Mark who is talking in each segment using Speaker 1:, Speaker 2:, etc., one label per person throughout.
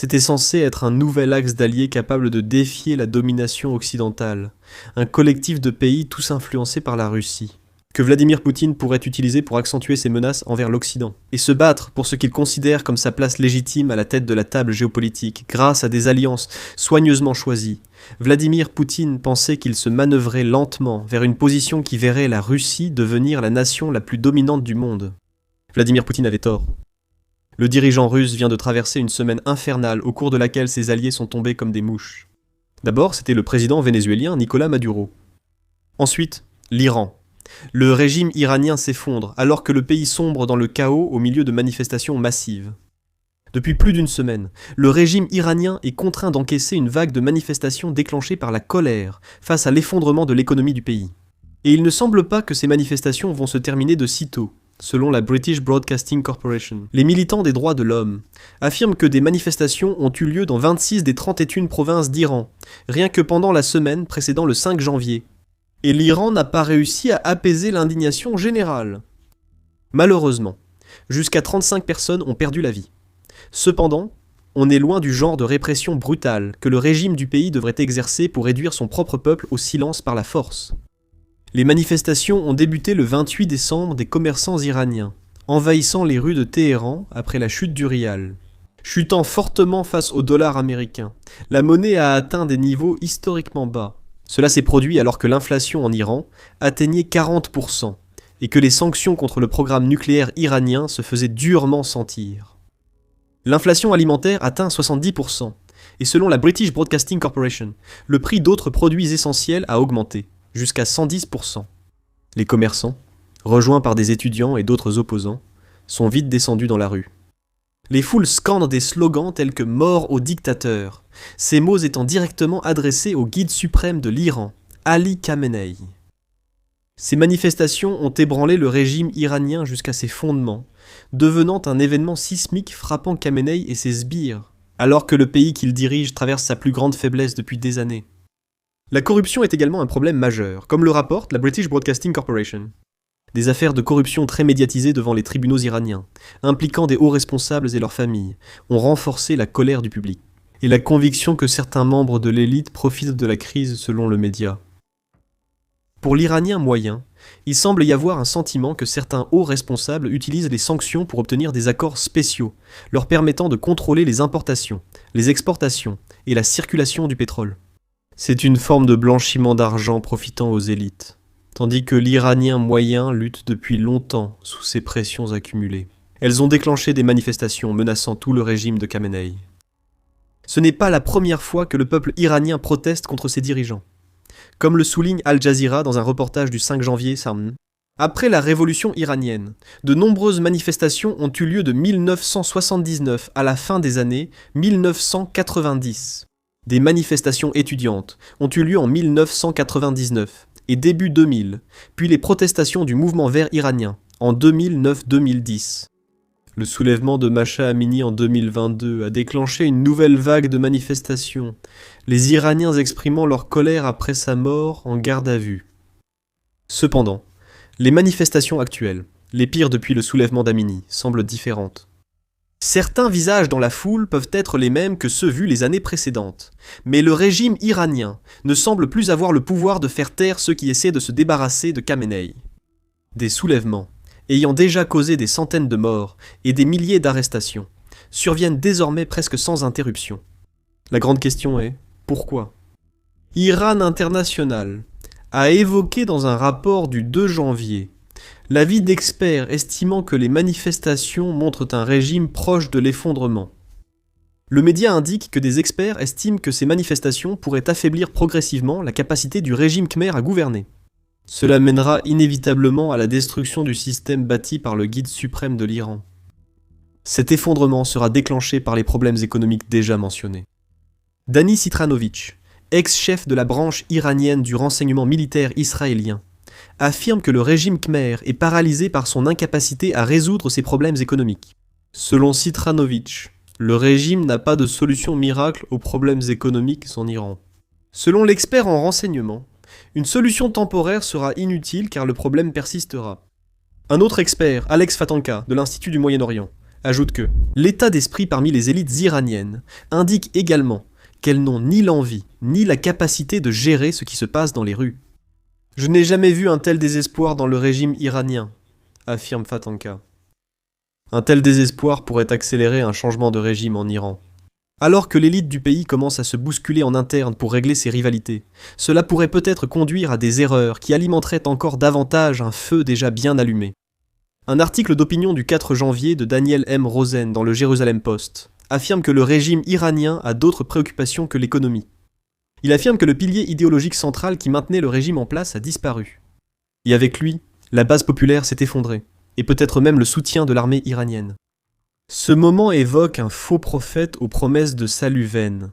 Speaker 1: C'était censé être un nouvel axe d'alliés capable de défier la domination occidentale, un collectif de pays tous influencés par la Russie, que Vladimir Poutine pourrait utiliser pour accentuer ses menaces envers l'Occident, et se battre pour ce qu'il considère comme sa place légitime à la tête de la table géopolitique, grâce à des alliances soigneusement choisies. Vladimir Poutine pensait qu'il se manœuvrait lentement vers une position qui verrait la Russie devenir la nation la plus dominante du monde. Vladimir Poutine avait tort. Le dirigeant russe vient de traverser une semaine infernale au cours de laquelle ses alliés sont tombés comme des mouches. D'abord, c'était le président vénézuélien Nicolás Maduro. Ensuite, l'Iran. Le régime iranien s'effondre alors que le pays sombre dans le chaos au milieu de manifestations massives. Depuis plus d'une semaine, le régime iranien est contraint d'encaisser une vague de manifestations déclenchée par la colère face à l'effondrement de l'économie du pays. Et il ne semble pas que ces manifestations vont se terminer de sitôt. Selon la British Broadcasting Corporation, les militants des droits de l'homme affirment que des manifestations ont eu lieu dans 26 des 31 provinces d'Iran, rien que pendant la semaine précédant le 5 janvier. Et l'Iran n'a pas réussi à apaiser l'indignation générale. Malheureusement, jusqu'à 35 personnes ont perdu la vie. Cependant, on est loin du genre de répression brutale que le régime du pays devrait exercer pour réduire son propre peuple au silence par la force. Les manifestations ont débuté le 28 décembre des commerçants iraniens, envahissant les rues de Téhéran après la chute du rial. Chutant fortement face au dollar américain, la monnaie a atteint des niveaux historiquement bas. Cela s'est produit alors que l'inflation en Iran atteignait 40% et que les sanctions contre le programme nucléaire iranien se faisaient durement sentir. L'inflation alimentaire atteint 70% et selon la British Broadcasting Corporation, le prix d'autres produits essentiels a augmenté, jusqu'à 110%. Les commerçants, rejoints par des étudiants et d'autres opposants, sont vite descendus dans la rue. Les foules scandent des slogans tels que « Mort aux dictateurs », ces mots étant directement adressés au guide suprême de l'Iran, Ali Khamenei. Ces manifestations ont ébranlé le régime iranien jusqu'à ses fondements, devenant un événement sismique frappant Khamenei et ses sbires, alors que le pays qu'il dirige traverse sa plus grande faiblesse depuis des années. La corruption est également un problème majeur, comme le rapporte la British Broadcasting Corporation. Des affaires de corruption très médiatisées devant les tribunaux iraniens, impliquant des hauts responsables et leurs familles, ont renforcé la colère du public, et la conviction que certains membres de l'élite profitent de la crise selon le média. Pour l'Iranien moyen, il semble y avoir un sentiment que certains hauts responsables utilisent les sanctions pour obtenir des accords spéciaux, leur permettant de contrôler les importations, les exportations et la circulation du pétrole. C'est une forme de blanchiment d'argent profitant aux élites, tandis que l'Iranien moyen lutte depuis longtemps sous ces pressions accumulées. Elles ont déclenché des manifestations menaçant tout le régime de Khamenei. Ce n'est pas la première fois que le peuple iranien proteste contre ses dirigeants. Comme le souligne Al Jazeera dans un reportage du 5 janvier, après la révolution iranienne, de nombreuses manifestations ont eu lieu de 1979 à la fin des années 1990. Des manifestations étudiantes ont eu lieu en 1999 et début 2000, puis les protestations du mouvement vert iranien en 2009-2010. Le soulèvement de Mahsa Amini en 2022 a déclenché une nouvelle vague de manifestations, les Iraniens exprimant leur colère après sa mort en garde à vue. Cependant, les manifestations actuelles, les pires depuis le soulèvement d'Amini, semblent différentes. Certains visages dans la foule peuvent être les mêmes que ceux vus les années précédentes, mais le régime iranien ne semble plus avoir le pouvoir de faire taire ceux qui essaient de se débarrasser de Khamenei. Des soulèvements, ayant déjà causé des centaines de morts et des milliers d'arrestations, surviennent désormais presque sans interruption. La grande question est, pourquoi ? Iran International a évoqué dans un rapport du 2 janvier l'avis d'experts estimant que les manifestations montrent un régime proche de l'effondrement. Le média indique que des experts estiment que ces manifestations pourraient affaiblir progressivement la capacité du régime khmer à gouverner. Cela mènera inévitablement à la destruction du système bâti par le guide suprême de l'Iran. Cet effondrement sera déclenché par les problèmes économiques déjà mentionnés. Dani Sitranovich, ex-chef de la branche iranienne du renseignement militaire israélien, affirme que le régime khmer est paralysé par son incapacité à résoudre ses problèmes économiques. Selon Sitranovich, le régime n'a pas de solution miracle aux problèmes économiques en Iran. Selon l'expert en renseignement, une solution temporaire sera inutile car le problème persistera. Un autre expert, Alex Fatanka, de l'Institut du Moyen-Orient, ajoute que l'état d'esprit parmi les élites iraniennes indique également qu'elles n'ont ni l'envie ni la capacité de gérer ce qui se passe dans les rues. Je n'ai jamais vu un tel désespoir dans le régime iranien, affirme Fatanka. Un tel désespoir pourrait accélérer un changement de régime en Iran. Alors que l'élite du pays commence à se bousculer en interne pour régler ses rivalités, cela pourrait peut-être conduire à des erreurs qui alimenteraient encore davantage un feu déjà bien allumé. Un article d'opinion du 4 janvier de Daniel M. Rosen dans le Jérusalem Post affirme que le régime iranien a d'autres préoccupations que l'économie. Il affirme que le pilier idéologique central qui maintenait le régime en place a disparu. Et avec lui, la base populaire s'est effondrée, et peut-être même le soutien de l'armée iranienne. Ce moment évoque un faux prophète aux promesses de salut vaines.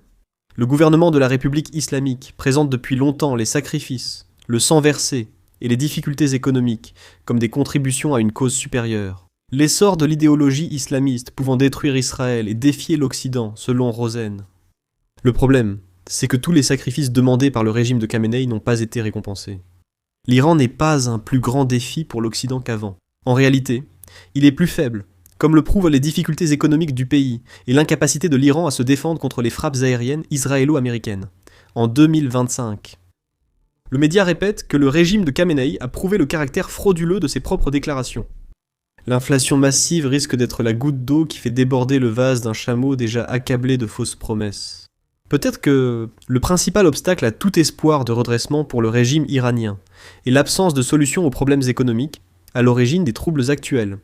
Speaker 1: Le gouvernement de la République islamique présente depuis longtemps les sacrifices, le sang versé et les difficultés économiques comme des contributions à une cause supérieure. L'essor de l'idéologie islamiste pouvant détruire Israël et défier l'Occident, selon Rosen. Le problème, c'est que tous les sacrifices demandés par le régime de Khamenei n'ont pas été récompensés. L'Iran n'est pas un plus grand défi pour l'Occident qu'avant. En réalité, il est plus faible, comme le prouvent les difficultés économiques du pays et l'incapacité de l'Iran à se défendre contre les frappes aériennes israélo-américaines, en 2025. Le média répète que le régime de Khamenei a prouvé le caractère frauduleux de ses propres déclarations. L'inflation massive risque d'être la goutte d'eau qui fait déborder le vase d'un chameau déjà accablé de fausses promesses. Peut-être que le principal obstacle à tout espoir de redressement pour le régime iranien est l'absence de solution aux problèmes économiques à l'origine des troubles actuels.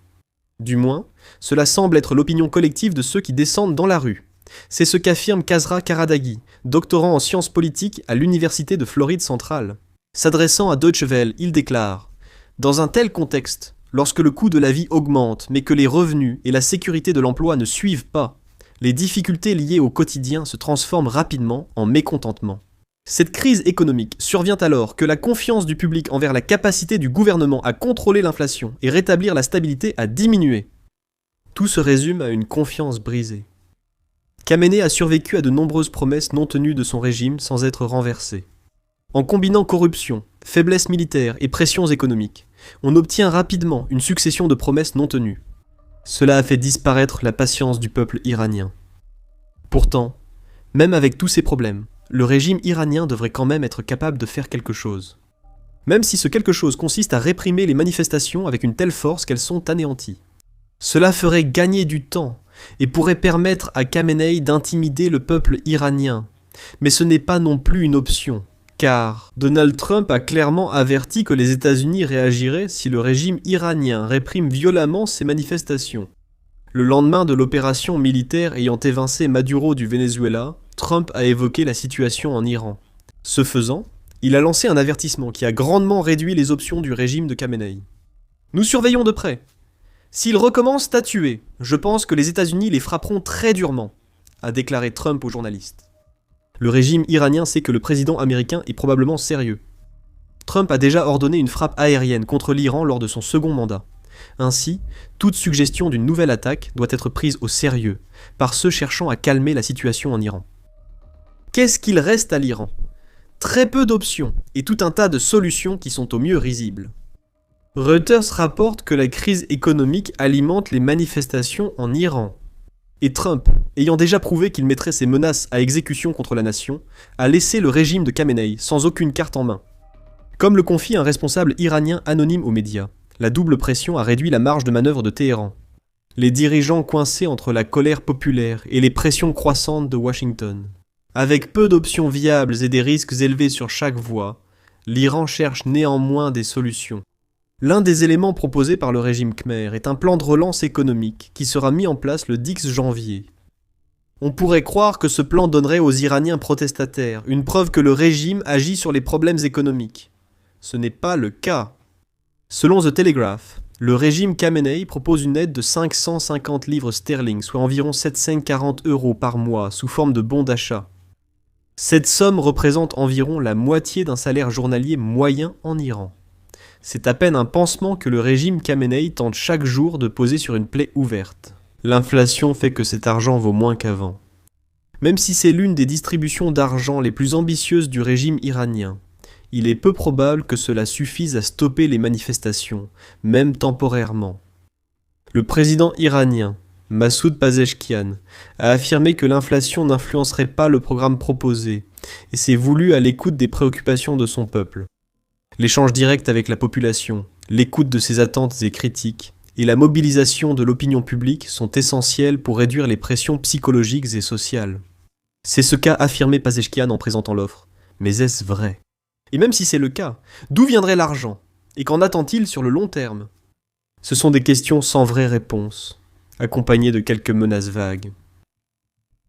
Speaker 1: Du moins, cela semble être l'opinion collective de ceux qui descendent dans la rue. C'est ce qu'affirme Kazra Karadaghi, doctorant en sciences politiques à l'Université de Floride centrale. S'adressant à Deutsche Welle, il déclare « Dans un tel contexte, lorsque le coût de la vie augmente mais que les revenus et la sécurité de l'emploi ne suivent pas, les difficultés liées au quotidien se transforment rapidement en mécontentement. Cette crise économique survient alors que la confiance du public envers la capacité du gouvernement à contrôler l'inflation et rétablir la stabilité a diminué. Tout se résume à une confiance brisée. Khamenei a survécu à de nombreuses promesses non tenues de son régime sans être renversé. En combinant corruption, faiblesse militaire et pressions économiques, on obtient rapidement une succession de promesses non tenues. Cela a fait disparaître la patience du peuple iranien. Pourtant, même avec tous ces problèmes, le régime iranien devrait quand même être capable de faire quelque chose. Même si ce quelque chose consiste à réprimer les manifestations avec une telle force qu'elles sont anéanties. Cela ferait gagner du temps et pourrait permettre à Khamenei d'intimider le peuple iranien. Mais ce n'est pas non plus une option, car Donald Trump a clairement averti que les États-Unis réagiraient si le régime iranien réprime violemment ces manifestations. Le lendemain de l'opération militaire ayant évincé Maduro du Venezuela, Trump a évoqué la situation en Iran. Ce faisant, il a lancé un avertissement qui a grandement réduit les options du régime de Khamenei. « Nous surveillons de près. S'ils recommencent à tuer, je pense que les États-Unis les frapperont très durement », a déclaré Trump aux journalistes. Le régime iranien sait que le président américain est probablement sérieux. Trump a déjà ordonné une frappe aérienne contre l'Iran lors de son second mandat. Ainsi, toute suggestion d'une nouvelle attaque doit être prise au sérieux par ceux cherchant à calmer la situation en Iran. Qu'est-ce qu'il reste à l'Iran ? Très peu d'options et tout un tas de solutions qui sont au mieux risibles. Reuters rapporte que la crise économique alimente les manifestations en Iran. Et Trump, ayant déjà prouvé qu'il mettrait ses menaces à exécution contre la nation, a laissé le régime de Khamenei sans aucune carte en main. Comme le confie un responsable iranien anonyme aux médias, la double pression a réduit la marge de manœuvre de Téhéran. Les dirigeants coincés entre la colère populaire et les pressions croissantes de Washington. Avec peu d'options viables et des risques élevés sur chaque voie, l'Iran cherche néanmoins des solutions. L'un des éléments proposés par le régime khmer est un plan de relance économique qui sera mis en place le 10 janvier. On pourrait croire que ce plan donnerait aux Iraniens protestataires une preuve que le régime agit sur les problèmes économiques. Ce n'est pas le cas. Selon The Telegraph, le régime Khamenei propose une aide de 550 livres sterling, soit environ 740 € par mois, sous forme de bons d'achat. Cette somme représente environ la moitié d'un salaire journalier moyen en Iran. C'est à peine un pansement que le régime Khamenei tente chaque jour de poser sur une plaie ouverte. L'inflation fait que cet argent vaut moins qu'avant. Même si c'est l'une des distributions d'argent les plus ambitieuses du régime iranien, il est peu probable que cela suffise à stopper les manifestations, même temporairement. Le président iranien, Massoud Pezeshkian, a affirmé que l'inflation n'influencerait pas le programme proposé et s'est voulu à l'écoute des préoccupations de son peuple. L'échange direct avec la population, l'écoute de ses attentes et critiques, et la mobilisation de l'opinion publique sont essentiels pour réduire les pressions psychologiques et sociales. C'est ce qu'a affirmé Pezeshkian en présentant l'offre. Mais est-ce vrai? Et même si c'est le cas, d'où viendrait l'argent? Et qu'en attend-il sur le long terme? Ce sont des questions sans vraie réponse, accompagnées de quelques menaces vagues.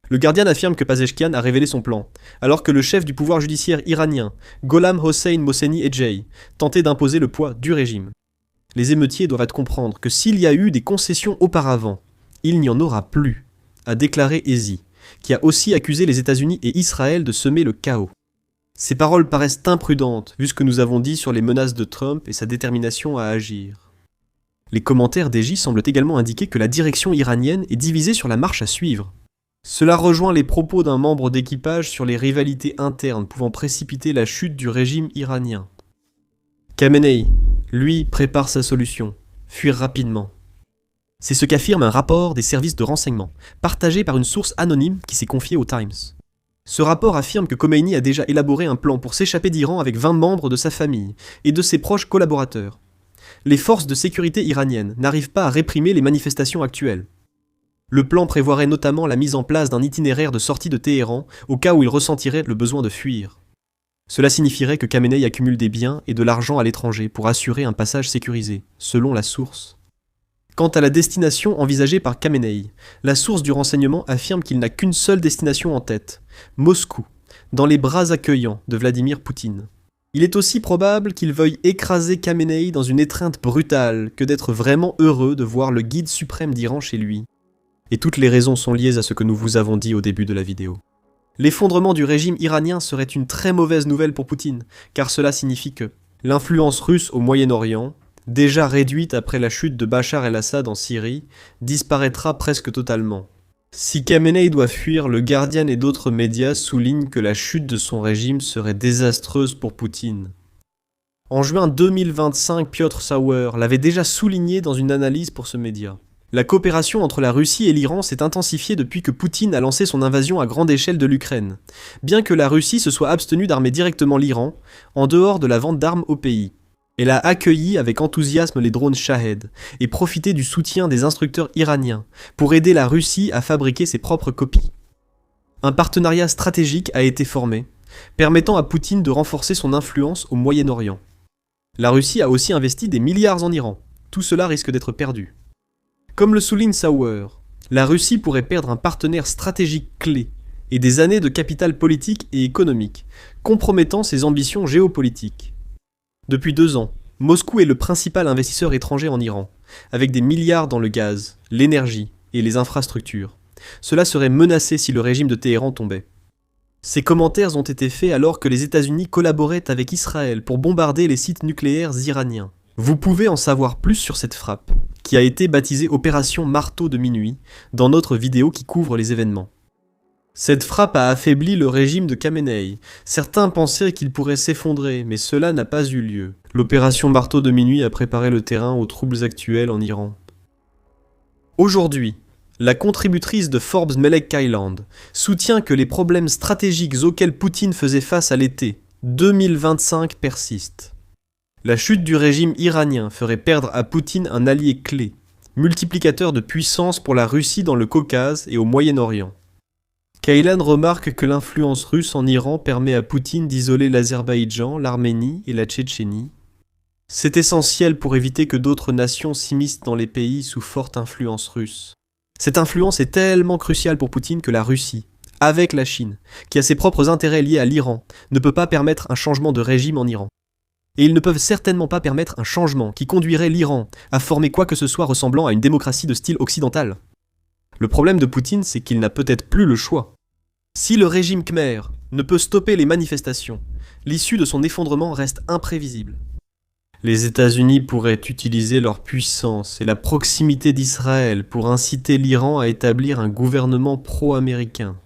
Speaker 1: Le Guardian affirme que Pezeshkian a révélé son plan, alors que le chef du pouvoir judiciaire iranien, Gholam Hossein Mohseni Ejei, tentait d'imposer le poids du régime. Les émeutiers doivent comprendre que s'il y a eu des concessions auparavant, il n'y en aura plus, a déclaré Ezi, qui a aussi accusé les États-Unis et Israël de semer le chaos. Ces paroles paraissent imprudentes, vu ce que nous avons dit sur les menaces de Trump et sa détermination à agir. Les commentaires d'Egi semblent également indiquer que la direction iranienne est divisée sur la marche à suivre. Cela rejoint les propos d'un membre d'équipage sur les rivalités internes pouvant précipiter la chute du régime iranien. Khamenei, lui, prépare sa solution, fuir rapidement. C'est ce qu'affirme un rapport des services de renseignement, partagé par une source anonyme qui s'est confiée au Times. Ce rapport affirme que Khomeini a déjà élaboré un plan pour s'échapper d'Iran avec 20 membres de sa famille et de ses proches collaborateurs. Les forces de sécurité iraniennes n'arrivent pas à réprimer les manifestations actuelles. Le plan prévoirait notamment la mise en place d'un itinéraire de sortie de Téhéran au cas où il ressentirait le besoin de fuir. Cela signifierait que Khamenei accumule des biens et de l'argent à l'étranger pour assurer un passage sécurisé, selon la source. Quant à la destination envisagée par Khamenei, la source du renseignement affirme qu'il n'a qu'une seule destination en tête, Moscou, dans les bras accueillants de Vladimir Poutine. Il est aussi probable qu'il veuille écraser Khamenei dans une étreinte brutale que d'être vraiment heureux de voir le guide suprême d'Iran chez lui. Et toutes les raisons sont liées à ce que nous vous avons dit au début de la vidéo. L'effondrement du régime iranien serait une très mauvaise nouvelle pour Poutine, car cela signifie que l'influence russe au Moyen-Orient, déjà réduite après la chute de Bachar el-Assad en Syrie, disparaîtra presque totalement. Si Khamenei doit fuir, le Guardian et d'autres médias soulignent que la chute de son régime serait désastreuse pour Poutine. En juin 2025, Piotr Sauer l'avait déjà souligné dans une analyse pour ce média. La coopération entre la Russie et l'Iran s'est intensifiée depuis que Poutine a lancé son invasion à grande échelle de l'Ukraine, bien que la Russie se soit abstenue d'armer directement l'Iran, en dehors de la vente d'armes au pays. Elle a accueilli avec enthousiasme les drones Shahed et profité du soutien des instructeurs iraniens pour aider la Russie à fabriquer ses propres copies. Un partenariat stratégique a été formé, permettant à Poutine de renforcer son influence au Moyen-Orient. La Russie a aussi investi des milliards en Iran. Tout cela risque d'être perdu. Comme le souligne Sauer, la Russie pourrait perdre un partenaire stratégique clé et des années de capital politique et économique, compromettant ses ambitions géopolitiques. Depuis 2 ans, Moscou est le principal investisseur étranger en Iran, avec des milliards dans le gaz, l'énergie et les infrastructures. Cela serait menacé si le régime de Téhéran tombait. Ces commentaires ont été faits alors que les États-Unis collaboraient avec Israël pour bombarder les sites nucléaires iraniens. Vous pouvez en savoir plus sur cette frappe, qui a été baptisée Opération Marteau de minuit, dans notre vidéo qui couvre les événements. Cette frappe a affaibli le régime de Khamenei. Certains pensaient qu'il pourrait s'effondrer, mais cela n'a pas eu lieu. L'opération Marteau de minuit a préparé le terrain aux troubles actuels en Iran. Aujourd'hui, la contributrice de Forbes Melek Kailand soutient que les problèmes stratégiques auxquels Poutine faisait face à l'été 2025 persistent. La chute du régime iranien ferait perdre à Poutine un allié clé, multiplicateur de puissance pour la Russie dans le Caucase et au Moyen-Orient. Kailan remarque que l'influence russe en Iran permet à Poutine d'isoler l'Azerbaïdjan, l'Arménie et la Tchétchénie. C'est essentiel pour éviter que d'autres nations s'immiscent dans les pays sous forte influence russe. Cette influence est tellement cruciale pour Poutine que la Russie, avec la Chine, qui a ses propres intérêts liés à l'Iran, ne peut pas permettre un changement de régime en Iran. Et ils ne peuvent certainement pas permettre un changement qui conduirait l'Iran à former quoi que ce soit ressemblant à une démocratie de style occidental. Le problème de Poutine, c'est qu'il n'a peut-être plus le choix. Si le régime khmer ne peut stopper les manifestations, l'issue de son effondrement reste imprévisible. Les États-Unis pourraient utiliser leur puissance et la proximité d'Israël pour inciter l'Iran à établir un gouvernement pro-américain.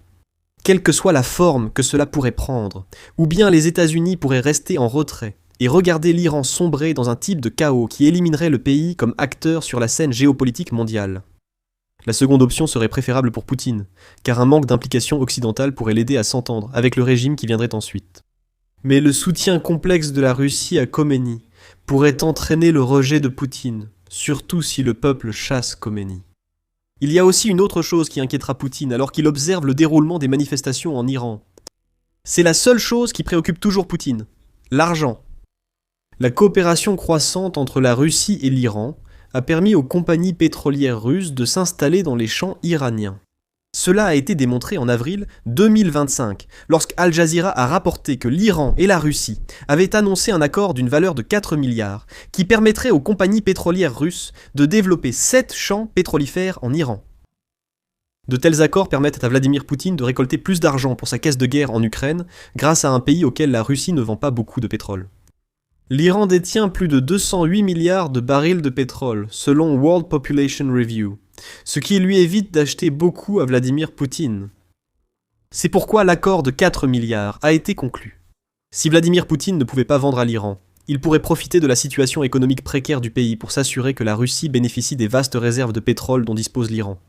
Speaker 1: Quelle que soit la forme que cela pourrait prendre, ou bien les États-Unis pourraient rester en retrait et regarder l'Iran sombrer dans un type de chaos qui éliminerait le pays comme acteur sur la scène géopolitique mondiale. La seconde option serait préférable pour Poutine, car un manque d'implication occidentale pourrait l'aider à s'entendre avec le régime qui viendrait ensuite. Mais le soutien complexe de la Russie à Khomeini pourrait entraîner le rejet de Poutine, surtout si le peuple chasse Khomeini. Il y a aussi une autre chose qui inquiétera Poutine alors qu'il observe le déroulement des manifestations en Iran. C'est la seule chose qui préoccupe toujours Poutine, l'argent. La coopération croissante entre la Russie et l'Iran a permis aux compagnies pétrolières russes de s'installer dans les champs iraniens. Cela a été démontré en avril 2025, lorsque Al Jazeera a rapporté que l'Iran et la Russie avaient annoncé un accord d'une valeur de 4 milliards qui permettrait aux compagnies pétrolières russes de développer 7 champs pétrolifères en Iran. De tels accords permettent à Vladimir Poutine de récolter plus d'argent pour sa caisse de guerre en Ukraine grâce à un pays auquel la Russie ne vend pas beaucoup de pétrole. L'Iran détient plus de 208 milliards de barils de pétrole, selon World Population Review, ce qui lui évite d'acheter beaucoup à Vladimir Poutine. C'est pourquoi l'accord de 4 milliards a été conclu. Si Vladimir Poutine ne pouvait pas vendre à l'Iran, il pourrait profiter de la situation économique précaire du pays pour s'assurer que la Russie bénéficie des vastes réserves de pétrole dont dispose l'Iran.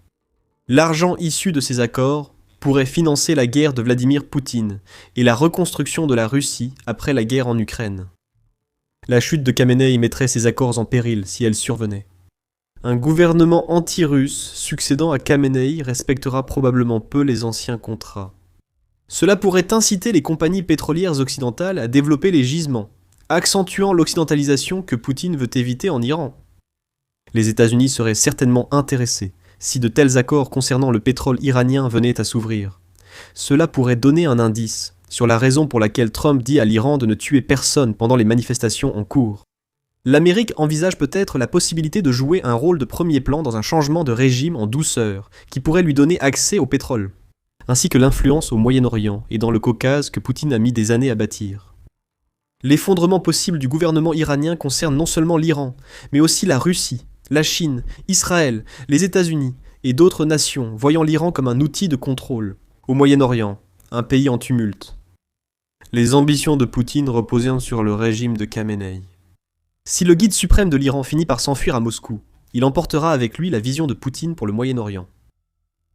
Speaker 1: L'argent issu de ces accords pourrait financer la guerre de Vladimir Poutine et la reconstruction de la Russie après la guerre en Ukraine. La chute de Khamenei mettrait ces accords en péril si elle survenait. Un gouvernement anti-russe succédant à Khamenei respectera probablement peu les anciens contrats. Cela pourrait inciter les compagnies pétrolières occidentales à développer les gisements, accentuant l'occidentalisation que Poutine veut éviter en Iran. Les États-Unis seraient certainement intéressés si de tels accords concernant le pétrole iranien venaient à s'ouvrir. Cela pourrait donner un indice sur la raison pour laquelle Trump dit à l'Iran de ne tuer personne pendant les manifestations en cours. L'Amérique envisage peut-être la possibilité de jouer un rôle de premier plan dans un changement de régime en douceur, qui pourrait lui donner accès au pétrole, ainsi que l'influence au Moyen-Orient et dans le Caucase que Poutine a mis des années à bâtir. L'effondrement possible du gouvernement iranien concerne non seulement l'Iran, mais aussi la Russie, la Chine, Israël, les États-Unis et d'autres nations voyant l'Iran comme un outil de contrôle, au Moyen-Orient, un pays en tumulte. Les ambitions de Poutine reposaient sur le régime de Khamenei. Si le guide suprême de l'Iran finit par s'enfuir à Moscou, il emportera avec lui la vision de Poutine pour le Moyen-Orient.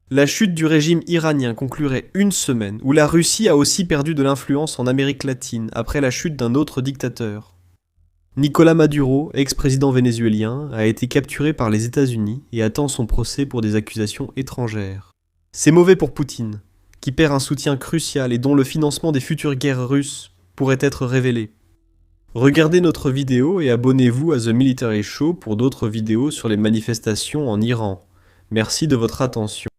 Speaker 1: La chute du régime iranien conclurait une semaine où la Russie a aussi perdu de l'influence en Amérique latine après la chute d'un autre dictateur. Nicolás Maduro, ex-président vénézuélien, a été capturé par les États-Unis et attend son procès pour des accusations étrangères. C'est mauvais pour Poutine, qui perd un soutien crucial et dont le financement des futures guerres russes pourrait être révélé. Regardez notre vidéo et abonnez-vous à The Military Show pour d'autres vidéos sur les manifestations en Iran. Merci de votre attention.